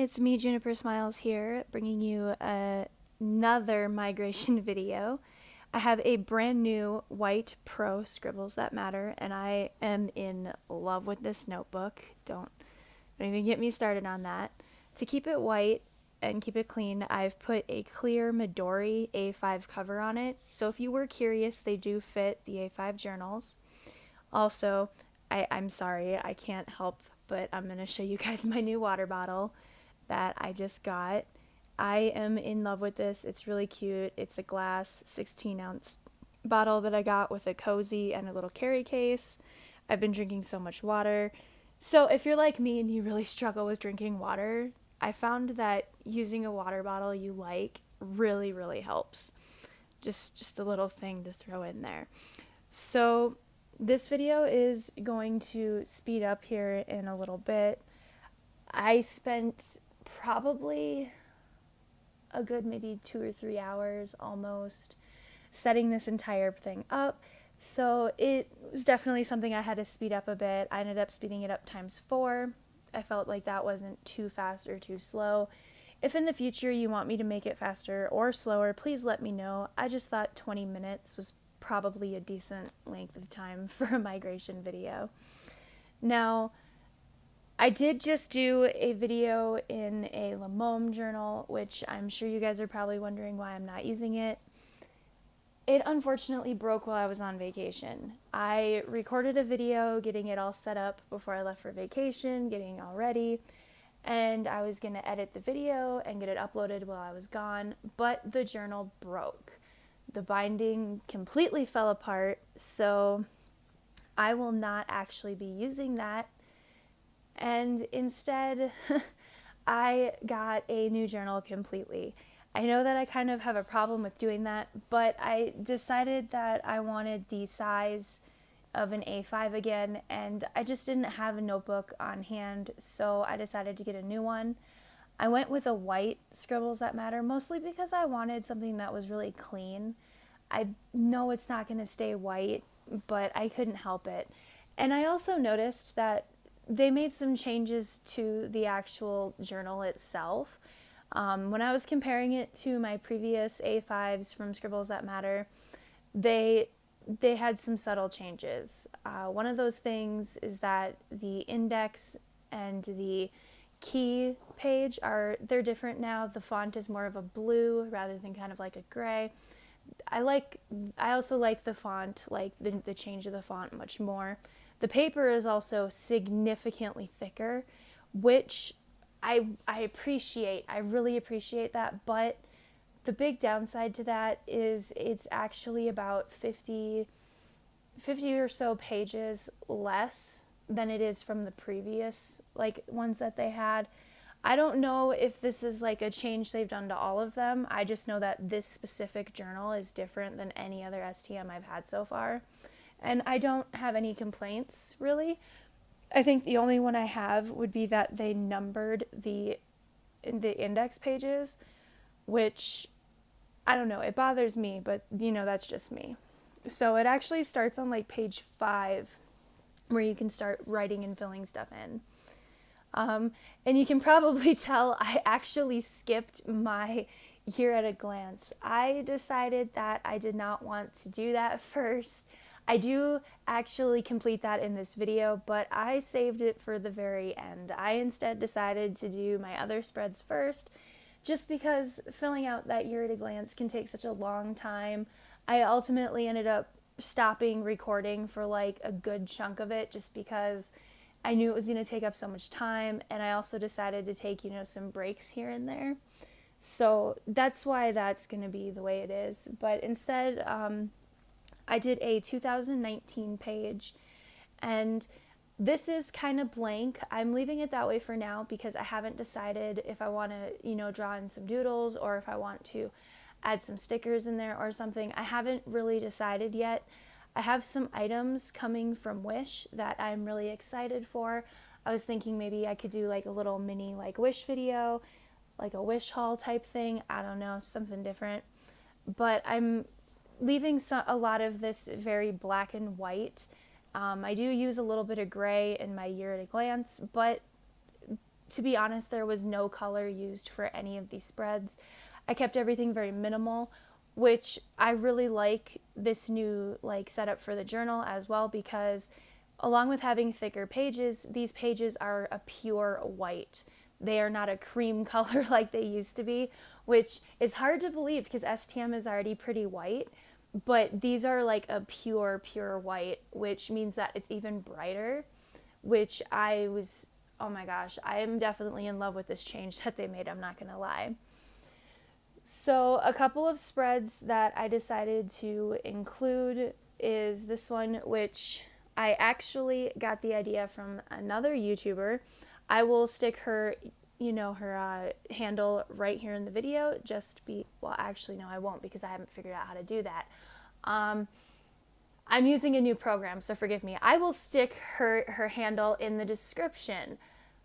it's me, Juniper Smiles here, bringing you another migration video. I have a brand new white Pro Scribbles That Matter, and I am in love with this notebook. Don't even get me started on that. To keep it white and keep it clean, I've put a clear Midori A5 cover on it. So if you were curious, they do fit the A5 journals. Also, I'm sorry, I can't help, but I'm going to show you guys my new water bottle that I just got. I am in love with this. It's really cute. It's a glass 16-ounce bottle that I got with a cozy and a little carry case. I've been drinking so much water. So if you're like me and you really struggle with drinking water, I found that using a water bottle you like really, really helps. Just a little thing to throw in there. So this video is going to speed up here in a little bit. I spent probably a good maybe 2 or 3 hours almost setting this entire thing up. So it was definitely something I had to speed up a bit. I ended up speeding it up ×4. I felt like that wasn't too fast or too slow. If in the future you want me to make it faster or slower, please let me know. I just thought 20 minutes was probably a decent length of time for a migration video. Now, I did just do a video in a Lemome journal, which I'm sure you guys are probably wondering why I'm not using it. It unfortunately broke while I was on vacation. I recorded a video getting it all set up before I left for vacation, getting all ready, and I was going to edit the video and get it uploaded while I was gone, but the journal broke. The binding completely fell apart, so I will not actually be using that. And instead, I got a new journal completely. I know that I kind of have a problem with doing that, but I decided that I wanted the size of an A5 again, and I just didn't have a notebook on hand, so I decided to get a new one. I went with a white Scribbles That Matter, mostly because I wanted something that was really clean. I know it's not going to stay white, but I couldn't help it. And I also noticed that they made some changes to the actual journal itself. When I was comparing it to my previous A5s from Scribbles That Matter, they had some subtle changes. One of those things is that the index and the key page they're different now. The font is more of a blue rather than kind of like a gray. I also like the font, like the change of the font much more. The paper is also significantly thicker, which I appreciate. I really appreciate that, but the big downside to that is it's actually about 50 or so pages less than it is from the previous ones that they had. I don't know if this is like a change they've done to all of them. I just know that this specific journal is different than any other STM I've had so far. And I don't have any complaints, really. I think the only one I have would be that they numbered the index pages, which, I don't know, it bothers me, but, that's just me. So it actually starts on, page 5, where you can start writing and filling stuff in. And you can probably tell I actually skipped my year at a glance. I decided that I did not want to do that first. I do actually complete that in this video, but I saved it for the very end. I instead decided to do my other spreads first, just because filling out that year at a glance can take such a long time. I ultimately ended up stopping recording for a good chunk of it, just because I knew it was going to take up so much time, and I also decided to take, some breaks here and there. So that's why that's going to be the way it is. But instead, I did a 2019 page, and this is kind of blank. I'm leaving it that way for now because I haven't decided if I want to, draw in some doodles or if I want to add some stickers in there or something. I haven't really decided yet. I have some items coming from Wish that I'm really excited for. I was thinking maybe I could do a little mini Wish video, like a Wish haul type thing. I don't know, something different. But I'm leaving a lot of this very black and white. I do use a little bit of gray in my year at a glance, but to be honest, there was no color used for any of these spreads. I kept everything very minimal, which I really like this new like setup for the journal as well, because along with having thicker pages, these pages are a pure white. They are not a cream color like they used to be, which is hard to believe because STM is already pretty white, but these are like a pure white, which means that it's even brighter, which oh my gosh, I am definitely in love with this change that they made, I'm not gonna lie. So a couple of spreads that I decided to include is this one, which I actually got the idea from another YouTuber. I will stick her, her handle right here in the video. Well, actually, no, I won't, because I haven't figured out how to do that. I'm using a new program, so forgive me. I will stick her handle in the description.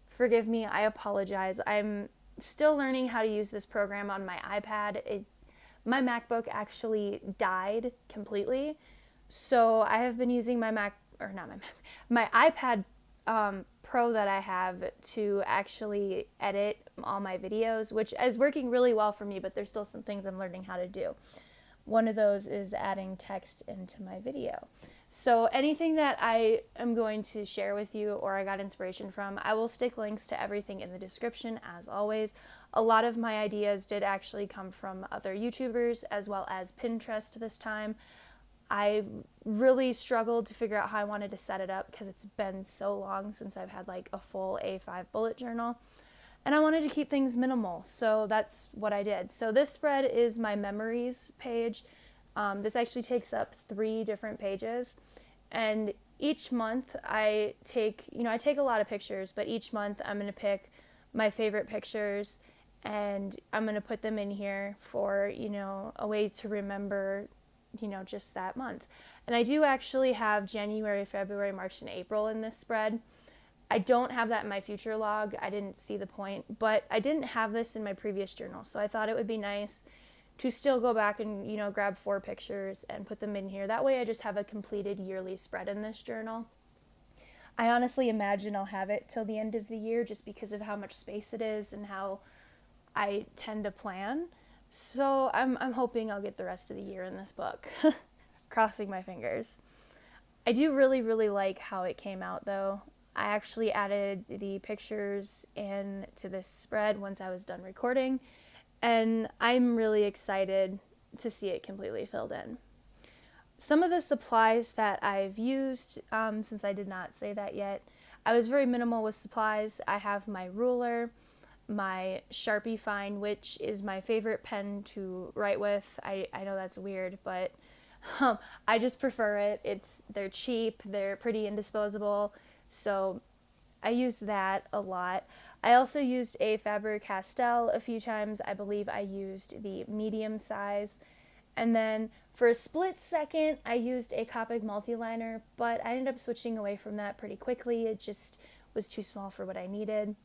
Forgive me, I apologize. I'm still learning how to use this program on my iPad. My MacBook actually died completely, so I have been using my iPad Pro that I have to actually edit all my videos, which is working really well for me, but there's still some things I'm learning how to do. One of those is adding text into my video. So anything that I am going to share with you or I got inspiration from, I will stick links to everything in the description as always. A lot of my ideas did actually come from other YouTubers as well as Pinterest this time. I really struggled to figure out how I wanted to set it up because it's been so long since I've had like a full A5 bullet journal. And I wanted to keep things minimal, so that's what I did. So this spread is my memories page. This actually takes up 3 different pages. And each month I take a lot of pictures, but each month I'm going to pick my favorite pictures and I'm going to put them in here for, a way to remember, just that month. And I do actually have January, February, March, and April in this spread. I don't have that in my future log. I didn't see the point, but I didn't have this in my previous journal, so I thought it would be nice to still go back and, grab 4 pictures and put them in here. That way I just have a completed yearly spread in this journal. I honestly imagine I'll have it till the end of the year just because of how much space it is and how I tend to plan. So I'm hoping I'll get the rest of the year in this book. Crossing my fingers. I do really, really like how it came out though. I actually added the pictures into this spread once I was done recording, and I'm really excited to see it completely filled in. Some of the supplies that I've used, since I did not say that yet, I was very minimal with supplies. I have my ruler, my Sharpie Fine, which is my favorite pen to write with. I know that's weird, but I just prefer it. They're cheap, they're pretty indisposable. So I used that a lot. I also used a Faber-Castell a few times. I believe I used the medium size. And then for a split second, I used a Copic multiliner, but I ended up switching away from that pretty quickly. It just was too small for what I needed.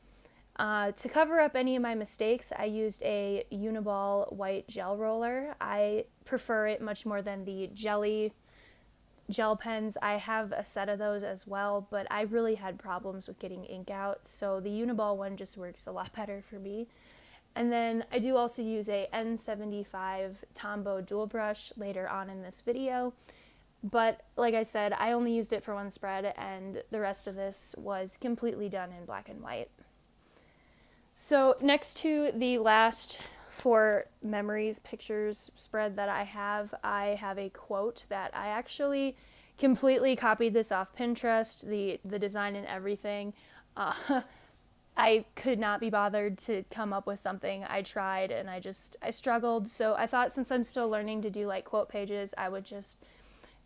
To cover up any of my mistakes, I used a Uniball white gel roller. I prefer it much more than the gel pens. I have a set of those as well, but I really had problems with getting ink out, so the Uniball one just works a lot better for me. And then I do also use a N75 Tombow dual brush later on in this video, but like I said, I only used it for one spread and the rest of this was completely done in black and white. So next to the last 4 memories pictures spread that I have a quote that I actually completely copied this off Pinterest, the design and everything. I could not be bothered to come up with something. I tried and I struggled. So I thought since I'm still learning to do like quote pages, I would just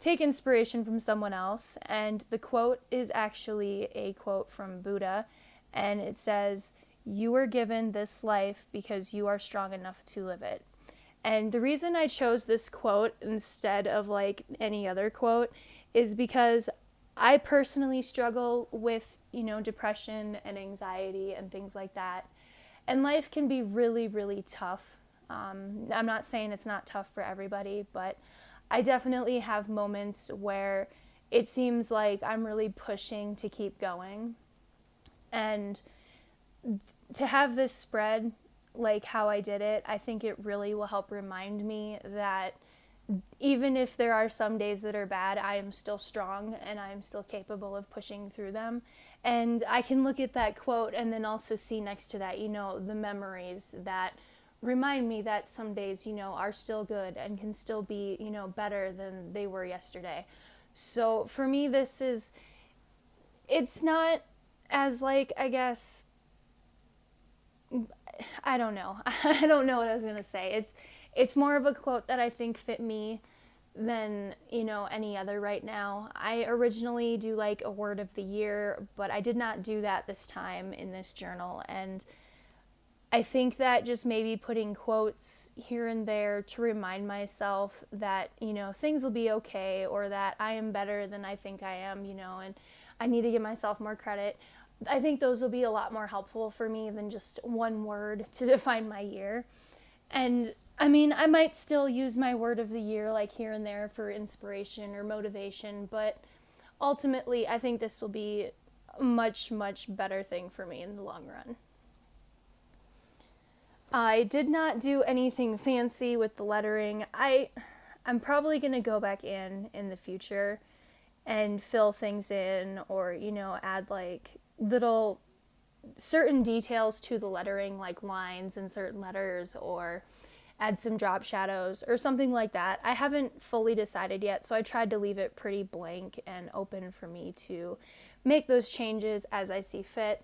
take inspiration from someone else. And the quote is actually a quote from Buddha, and it says, "You were given this life because you are strong enough to live it." And the reason I chose this quote instead of like any other quote is because I personally struggle with, depression and anxiety and things like that. And life can be really, really tough. I'm not saying it's not tough for everybody, but I definitely have moments where it seems like I'm really pushing to keep going. And to have this spread like how I did it, I think it really will help remind me that even if there are some days that are bad, I am still strong and I am still capable of pushing through them. And I can look at that quote and then also see next to that, the memories that remind me that some days, are still good and can still be, better than they were yesterday. So for me, it's not as like, I guess, I don't know. I don't know what I was going to say. It's more of a quote that I think fit me than, any other right now. I originally do like a word of the year, but I did not do that this time in this journal. And I think that just maybe putting quotes here and there to remind myself that, things will be okay, or that I am better than I think I am, and I need to give myself more credit. I think those will be a lot more helpful for me than just one word to define my year. And I mean, I might still use my word of the year like here and there for inspiration or motivation, but ultimately I think this will be a much, much better thing for me in the long run. I did not do anything fancy with the lettering. I'm probably going to go back in the future and fill things in, or, add like little certain details to the lettering, like lines in certain letters, or add some drop shadows or something like that. I haven't fully decided yet, so I tried to leave it pretty blank and open for me to make those changes as I see fit.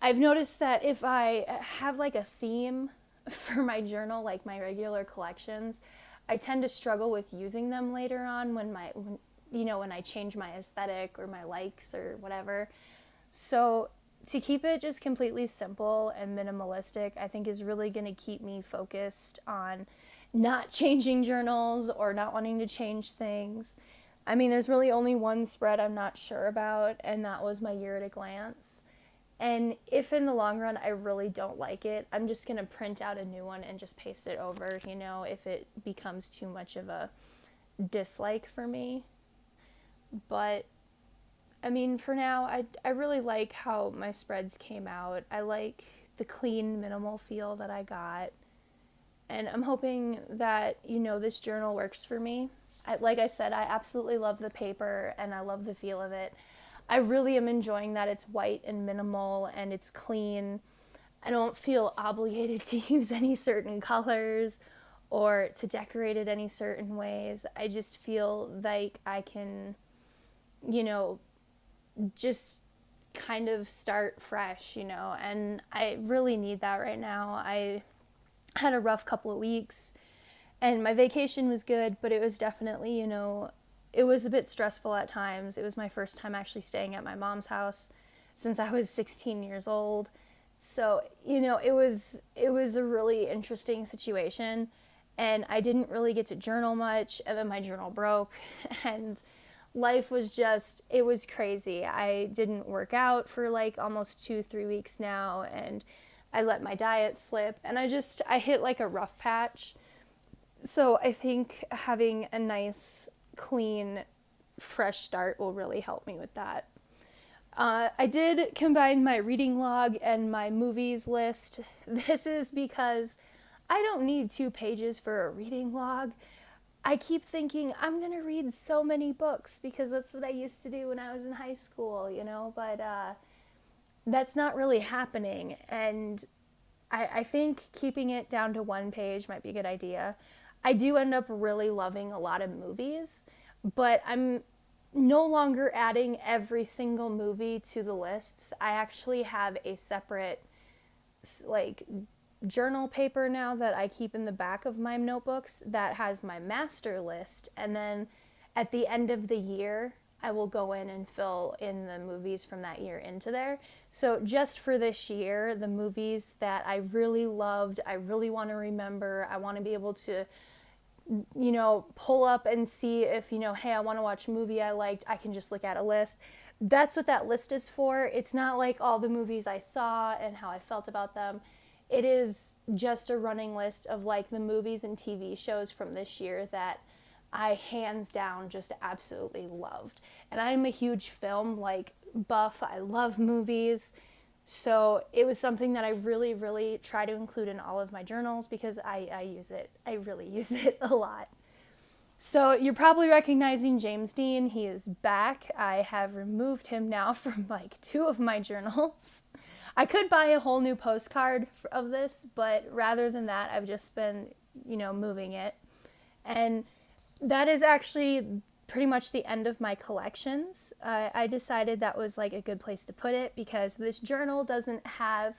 I've noticed that if I have like a theme for my journal, like my regular collections, I tend to struggle with using them later on when I change my aesthetic or my likes or whatever. So to keep it just completely simple and minimalistic, I think is really going to keep me focused on not changing journals or not wanting to change things. I mean, there's really only one spread I'm not sure about, and that was my year at a glance. And if in the long run I really don't like it, I'm just going to print out a new one and just paste it over, if it becomes too much of a dislike for me. But I mean, for now, I really like how my spreads came out. I like the clean, minimal feel that I got. And I'm hoping that, this journal works for me. Like I said, I absolutely love the paper and I love the feel of it. I really am enjoying that it's white and minimal and it's clean. I don't feel obligated to use any certain colors or to decorate it any certain ways. I just feel like I can, just kind of start fresh, and I really need that right now. I had a rough couple of weeks and my vacation was good, but it was definitely, it was a bit stressful at times. It was my first time actually staying at my mom's house since I was 16 years old. So, it was a really interesting situation, and I didn't really get to journal much, and then my journal broke, and life was it was crazy. I didn't work out for like almost 2-3 weeks now, and I let my diet slip, and I hit like a rough patch. So I think having a nice, clean, fresh start will really help me with that. I did combine my reading log and my movies list. This is because I don't need 2 pages for a reading log. I keep thinking I'm going to read so many books because that's what I used to do when I was in high school, but that's not really happening. And I think keeping it down to 1 page might be a good idea. I do end up really loving a lot of movies, but I'm no longer adding every single movie to the lists. I actually have a separate journal paper now that I keep in the back of my notebooks that has my master list, and then at the end of the year I will go in and fill in the movies from that year into there. So just for this year, the movies that I really loved, I really want to remember, I want to be able to pull up and see if, hey, I want to watch a movie I liked, I can just look at a list. That's what that list is for. It's not like all the movies I saw and how I felt about them. It is just a running list of like the movies and TV shows from this year that I hands down just absolutely loved. And I'm a huge film buff. I love movies. So it was something that I really, really try to include in all of my journals because I use it. I really use it a lot. So you're probably recognizing James Dean. He is back. I have removed him now from like 2 of my journals. I could buy a whole new postcard of this, but rather than that, I've just been, moving it. And that is actually pretty much the end of my collections. I decided that was like a good place to put it because this journal doesn't have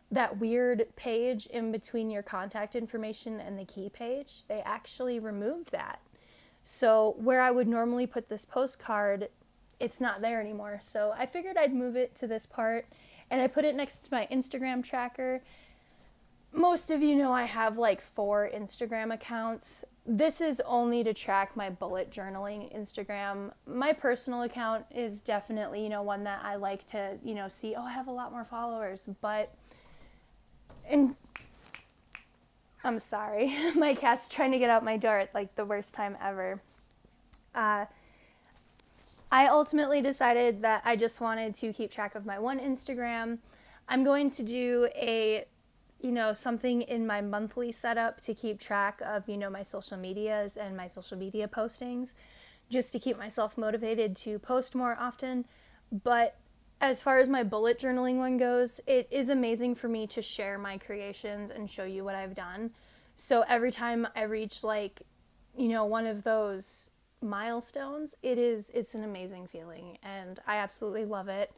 that weird page in between your contact information and the key page. They actually removed that. So where I would normally put this postcard, it's not there anymore. So I figured I'd move it to this part, and I put it next to my Instagram tracker. Most of you know I have like 4 Instagram accounts. This is only to track my bullet journaling Instagram. My personal account is definitely, one that I like to, see, I have a lot more followers, and I'm sorry, my cat's trying to get out my door at like the worst time ever. I ultimately decided that I just wanted to keep track of my one Instagram. I'm going to do something in my monthly setup to keep track of, my social medias and my social media postings, just to keep myself motivated to post more often. But as far as my bullet journaling one goes, it is amazing for me to share my creations and show you what I've done. So every time I reach one of those milestones, it's an amazing feeling and I absolutely love it.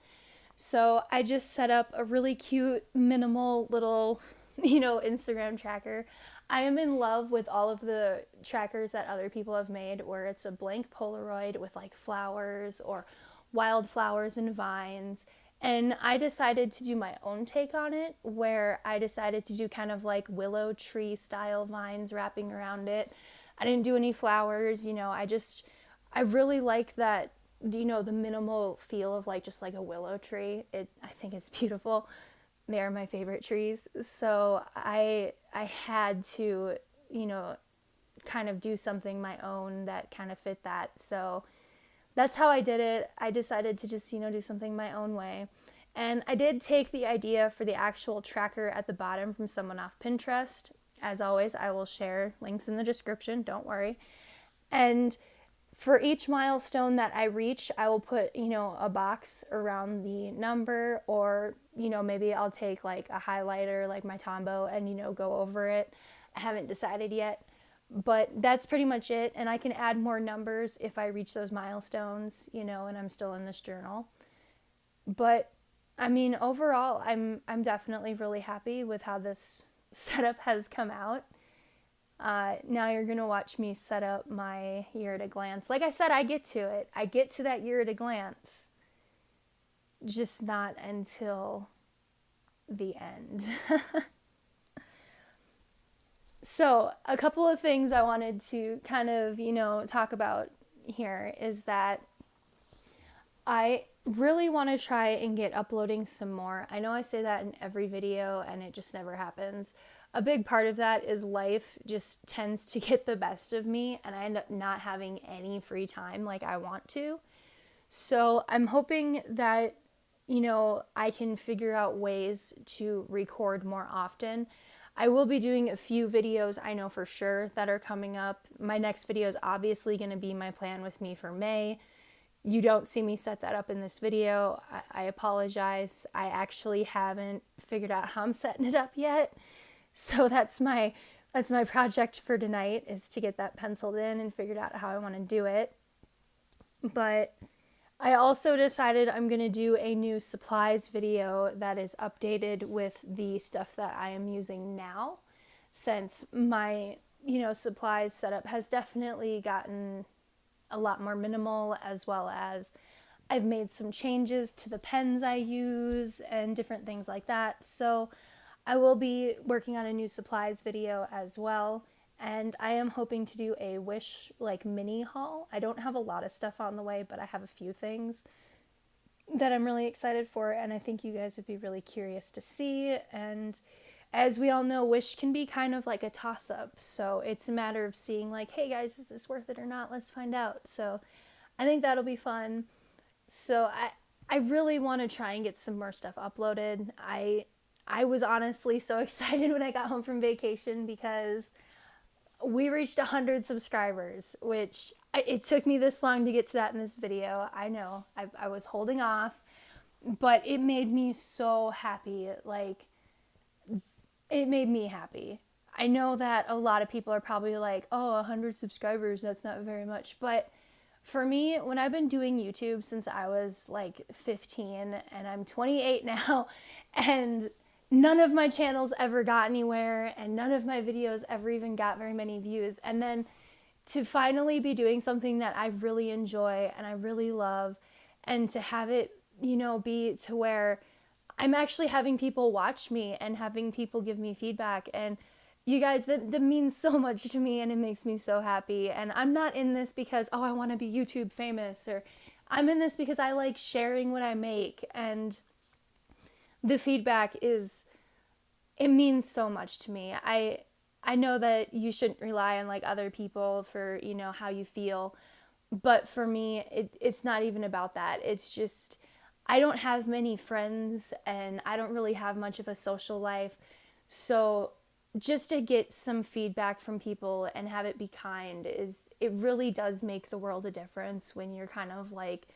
So I just set up a really cute, minimal little, Instagram tracker. I am in love with all of the trackers that other people have made where it's a blank Polaroid with like flowers or wildflowers and vines. And I decided to do my own take on it, where I decided to do kind of like willow tree style vines wrapping around it. I didn't do any flowers, I really like that, the minimal feel of like just like a willow tree. I think it's beautiful. They are my favorite trees. So I had to, kind of do something my own that kind of fit that. So that's how I did it. I decided to just, do something my own way. And I did take the idea for the actual tracker at the bottom from someone off Pinterest. As always, I will share links in the description, don't worry. And for each milestone that I reach, I will put, a box around the number, or, maybe I'll take like a highlighter, like my Tombow, and, go over it. I haven't decided yet. But that's pretty much it, and I can add more numbers if I reach those milestones, and I'm still in this journal. But I mean, overall, I'm definitely really happy with how this setup has come out. Now you're gonna watch me set up my year at a glance. Like I said, I get to it. I get to that year at a glance, just not until the end. So a couple of things I wanted to kind of, talk about here is that I really want to try and get uploading some more. I know I say that in every video and it just never happens. A big part of that is life just tends to get the best of me and I end up not having any free time like I want to. So I'm hoping that, I can figure out ways to record more often. I will be doing a few videos, I know for sure, that are coming up. My next video is obviously going to be my plan with me for May. You don't see me set that up in this video. I apologize. I actually haven't figured out how I'm setting it up yet. So that's my project for tonight, is to get that penciled in and figured out how I want to do it. But I also decided I'm going to do a new supplies video that is updated with the stuff that I am using now, since my, supplies setup has definitely gotten a lot more minimal, as well as I've made some changes to the pens I use and different things like that. So I will be working on a new supplies video as well. And I am hoping to do a Wish mini haul. I don't have a lot of stuff on the way, but I have a few things that I'm really excited for, and I think you guys would be really curious to see. And as we all know, Wish can be kind of like a toss-up, so it's a matter of seeing hey guys, is this worth it or not? Let's find out. So I think that'll be fun. So I really want to try and get some more stuff uploaded. I was honestly so excited when I got home from vacation because we reached 100 subscribers, which it took me this long to get to that in this video. I know, I was holding off, but it made me so happy. Like, it made me happy. I know that a lot of people are probably like, oh, 100 subscribers, that's not very much. But for me, when I've been doing YouTube since I was like 15 and I'm 28 now, and none of my channels ever got anywhere and none of my videos ever even got very many views. And then to finally be doing something that I really enjoy and I really love, and to have it, be to where I'm actually having people watch me and having people give me feedback. And you guys, that means so much to me and it makes me so happy. And I'm not in this because, oh, I want to be YouTube famous, or I'm in this because I like sharing what I make. And the feedback it means so much to me. I know that you shouldn't rely on like other people for, how you feel. But for me, it's not even about that. It's just, I don't have many friends and I don't really have much of a social life. So just to get some feedback from people and have it be kind it really does make the world a difference when you're kind of like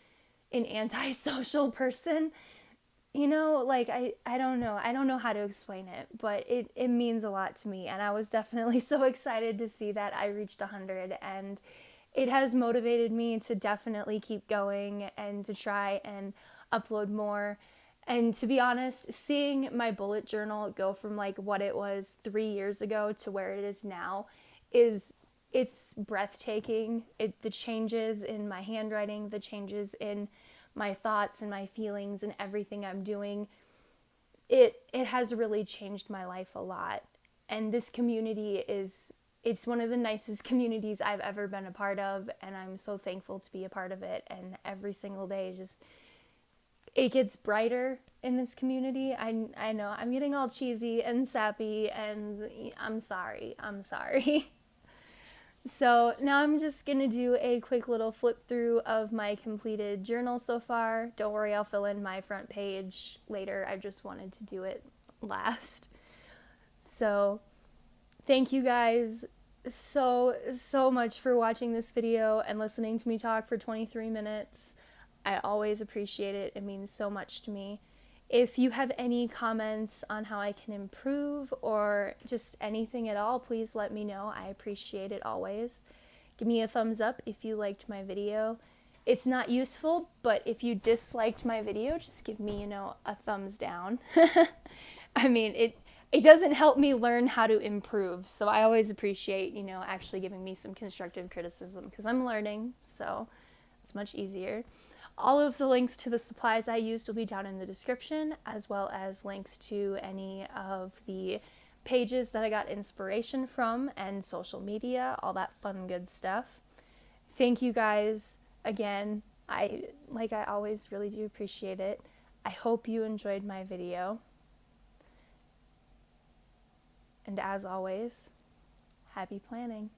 an antisocial person. Like I don't know how to explain it, but it means a lot to me. And I was definitely so excited to see that I reached 100, and it has motivated me to definitely keep going and to try and upload more. And to be honest, seeing my bullet journal go from like what it was 3 years ago to where it is now it's breathtaking. The changes in my handwriting, the changes in my thoughts and my feelings and everything I'm doing, it has really changed my life a lot. And this community it's one of the nicest communities I've ever been a part of, and I'm so thankful to be a part of it. And every single day just it gets brighter in this community. I know I'm getting all cheesy and sappy, and I'm sorry. So now I'm just going to do a quick little flip through of my completed journal so far. Don't worry, I'll fill in my front page later. I just wanted to do it last. So thank you guys so much for watching this video and listening to me talk for 23 minutes. I always appreciate it. It means so much to me. If you have any comments on how I can improve or just anything at all, please let me know. I appreciate it always. Give me a thumbs up if you liked my video. It's not useful, but if you disliked my video, just give me, a thumbs down. I mean, it doesn't help me learn how to improve, so I always appreciate, actually giving me some constructive criticism because I'm learning, so it's much easier. All of the links to the supplies I used will be down in the description, as well as links to any of the pages that I got inspiration from and social media, all that fun, good stuff. Thank you guys again. I always really do appreciate it. I hope you enjoyed my video. And as always, happy planning.